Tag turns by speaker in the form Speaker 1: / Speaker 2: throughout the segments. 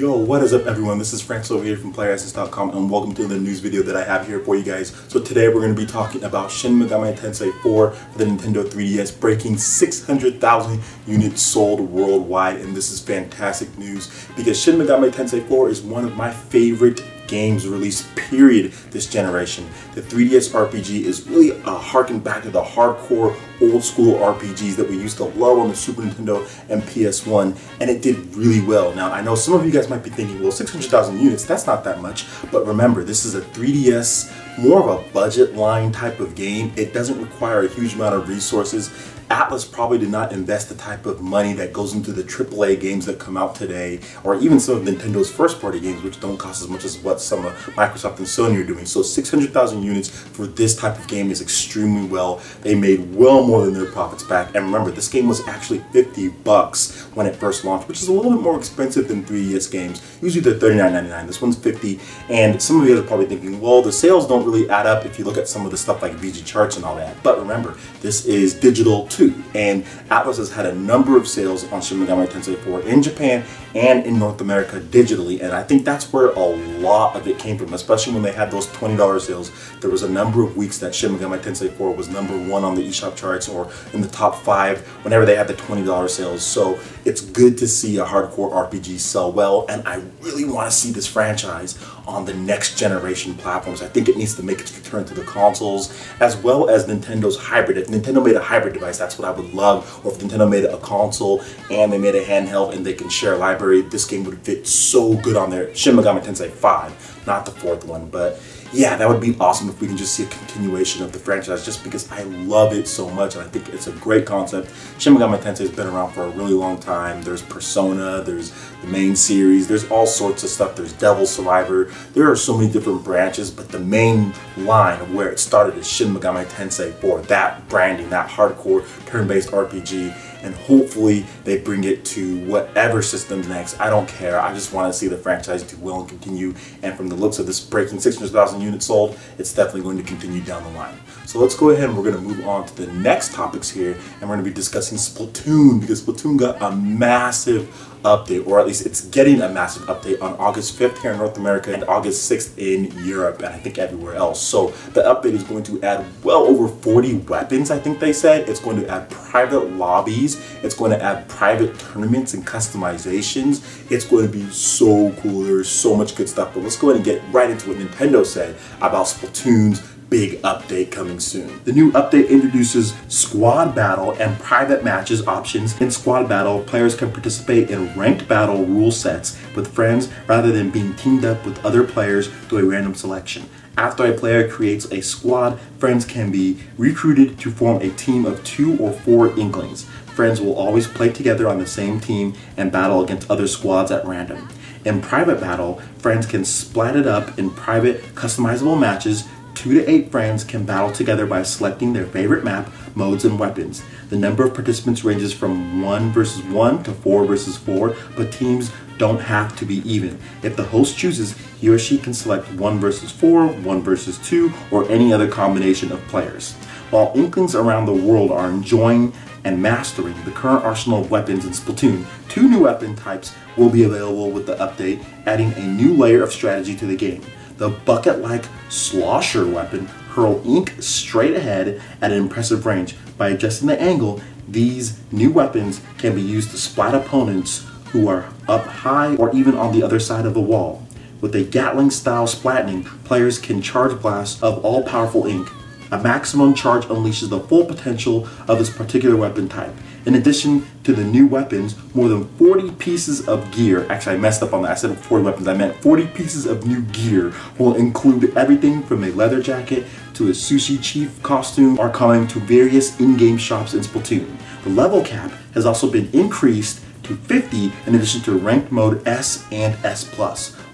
Speaker 1: Yo, what is up everyone? This is Frank over here from PlayerEssence.com and welcome to the news video that I have here for you guys. So today we're going to be talking about Shin Megami Tensei 4 for the Nintendo 3DS breaking 600,000 units sold worldwide, and this is fantastic news because Shin Megami Tensei 4 is one of my favorite games released period this generation. The 3DS RPG is really a harken back to the hardcore old school RPGs that we used to love on the Super Nintendo and PS1, and it did really well. Now I know some of you guys might be thinking, well, 600,000 units, that's not that much, but remember, this is a 3DS, more of a budget line type of game. It doesn't require a huge amount of resources. Atlas probably did not invest the type of money that goes into the AAA games that come out today, or even some of Nintendo's first-party games, which don't cost as much as what some of Microsoft and Sony are doing. So 600,000 units for this type of game is extremely well. They made well more than their profits back. And remember, this game was actually $50 when it first launched, which is a little bit more expensive than 3DS games. Usually they're $39.99. This one's $50. And some of you guys are probably thinking, well, the sales don't really add up if you look at some of the stuff like VG charts and all that. But remember, this is digital too. And Atlas has had a number of sales on Shin Megami Tensei 4 in Japan and in North America digitally, and I think that's where a lot of it came from, especially when they had those $20 sales. There was a number of weeks that Shin Megami Tensei 4 was #1 on the eShop charts or in the top 5 whenever they had the $20 sales. So it's good to see a hardcore RPG sell well, and I really want to see this franchise on the next generation platforms. I think it needs to make its return to the consoles as well as Nintendo's hybrid. If Nintendo made a hybrid device, that's what I would love. Or if Nintendo made a console and they made a handheld and they can share a library, this game would fit so good on there. Shin Megami Tensei 5, not the 4th one, but yeah, that would be awesome if we can just see a continuation of the franchise, just because I love it so much and I think it's a great concept. Shin Megami Tensei has been around for a really long time. There's Persona, there's the main series, there's all sorts of stuff. There's Devil Survivor. There are so many different branches, but the main line of where it started is Shin Megami Tensei 4. That branding, that hardcore turn-based RPG, and hopefully they bring it to whatever system's next. I don't care. I just want to see the franchise do well and continue. And from the looks of this breaking 600,000 units sold, it's definitely going to continue down the line. So let's go ahead and we're going to move on to the next topics here, and we're going to be discussing Splatoon, because Splatoon got a massive update, or at least it's getting a massive update on August 5th here in North America and August 6th in Europe, and I think everywhere else. So the update is going to add well over 40 weapons, I think they said. It's going to add private lobbies. It's going to add private tournaments and customizations. It's going to be so cool. There's so much good stuff, but let's go ahead and get right into what Nintendo said about Splatoon's big update coming soon. The new update introduces squad battle and private matches options. In squad battle, players can participate in ranked battle rule sets with friends rather than being teamed up with other players through a random selection. After a player creates a squad, friends can be recruited to form a team of 2 or 4 Inklings. Friends will always play together on the same team and battle against other squads at random. In private battle, friends can split it up in private customizable matches. 2 to 8 friends can battle together by selecting their favorite map, modes, and weapons. The number of participants ranges from 1 versus 1 to 4 versus 4, but teams don't have to be even. If the host chooses, he or she can select 1 versus 4, 1 versus 2, or any other combination of players. While Inklings around the world are enjoying and mastering the current arsenal of weapons in Splatoon, 2 new weapon types will be available with the update, adding a new layer of strategy to the game. The bucket-like slosher weapon hurl ink straight ahead at an impressive range. By adjusting the angle, these new weapons can be used to splat opponents who are up high or even on the other side of the wall. With a Gatling-style splatting, players can charge blasts of all-powerful ink. A maximum charge unleashes the full potential of this particular weapon type. In addition to the new weapons, more than 40 pieces of gear, actually I messed up on that, I said 40 weapons, I meant 40 pieces of new gear, will include everything from a leather jacket to a sushi chief costume, are coming to various in-game shops in Splatoon. The level cap has also been increased to 50 in addition to ranked mode S and S+.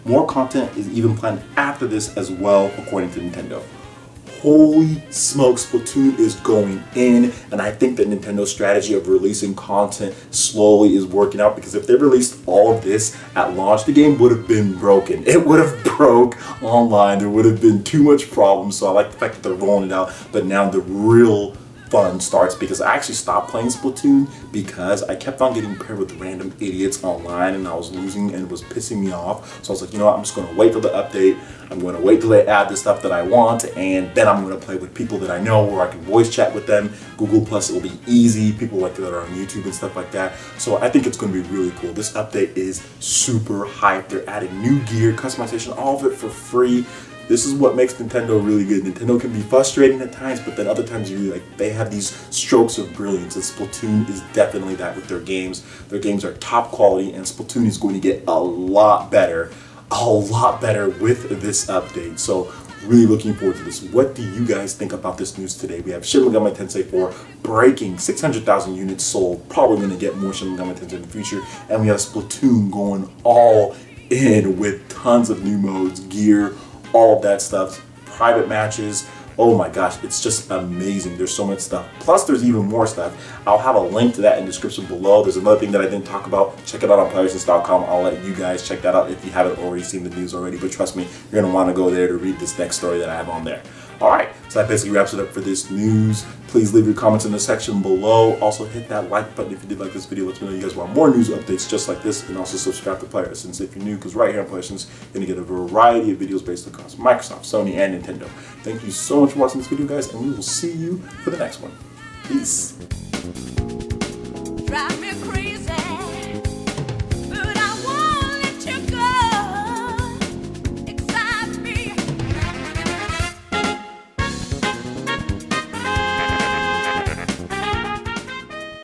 Speaker 1: More content is even planned after this as well, according to Nintendo. Holy smokes, Splatoon is going in, and I think that Nintendo's strategy of releasing content slowly is working out, because if they released all of this at launch, the game would have been broken. It would have broke online. There would have been too much problems, so I like the fact that they're rolling it out, but now the real fun starts, because I actually stopped playing Splatoon because I kept on getting paired with random idiots online and I was losing and it was pissing me off. So I was like, you know what, I'm just going to wait till the update. I'm going to wait till they add the stuff that I want, and then I'm going to play with people that I know where I can voice chat with them. Google Plus, it will be easy. People like that are on YouTube and stuff like that. So I think it's going to be really cool. This update is super hyped. They're adding new gear, customization, all of it for free. This is what makes Nintendo really good. Nintendo can be frustrating at times, but then other times you like they have these strokes of brilliance, and Splatoon is definitely that with their games. Their games are top quality, and Splatoon is going to get a lot better with this update. So really looking forward to this. What do you guys think about this news today? We have Shin Megami Tensei 4 breaking 600,000 units sold. Probably going to get more Shin Megami Tensei in the future. And we have Splatoon going all in with tons of new modes, gear, all of that stuff, private matches. Oh my gosh, it's just amazing. There's so much stuff. Plus, there's even more stuff. I'll have a link to that in the description below. There's another thing that I didn't talk about. Check it out on PlayerEssence.com. I'll let you guys check that out if you haven't already seen the news already. But trust me, you're going to want to go there to read this next story that I have on there. Alright, so that basically wraps it up for this news. Please leave your comments in the section below. Also hit that like button if you did like this video. Let me know you guys want more news updates just like this. And also subscribe to PlayerEssence if you're new, because right here on PlayerEssence, you're going to get a variety of videos based across Microsoft, Sony, and Nintendo. Thank you so much for watching this video, guys, and we will see you for the next one. Peace.
Speaker 2: Drive me crazy.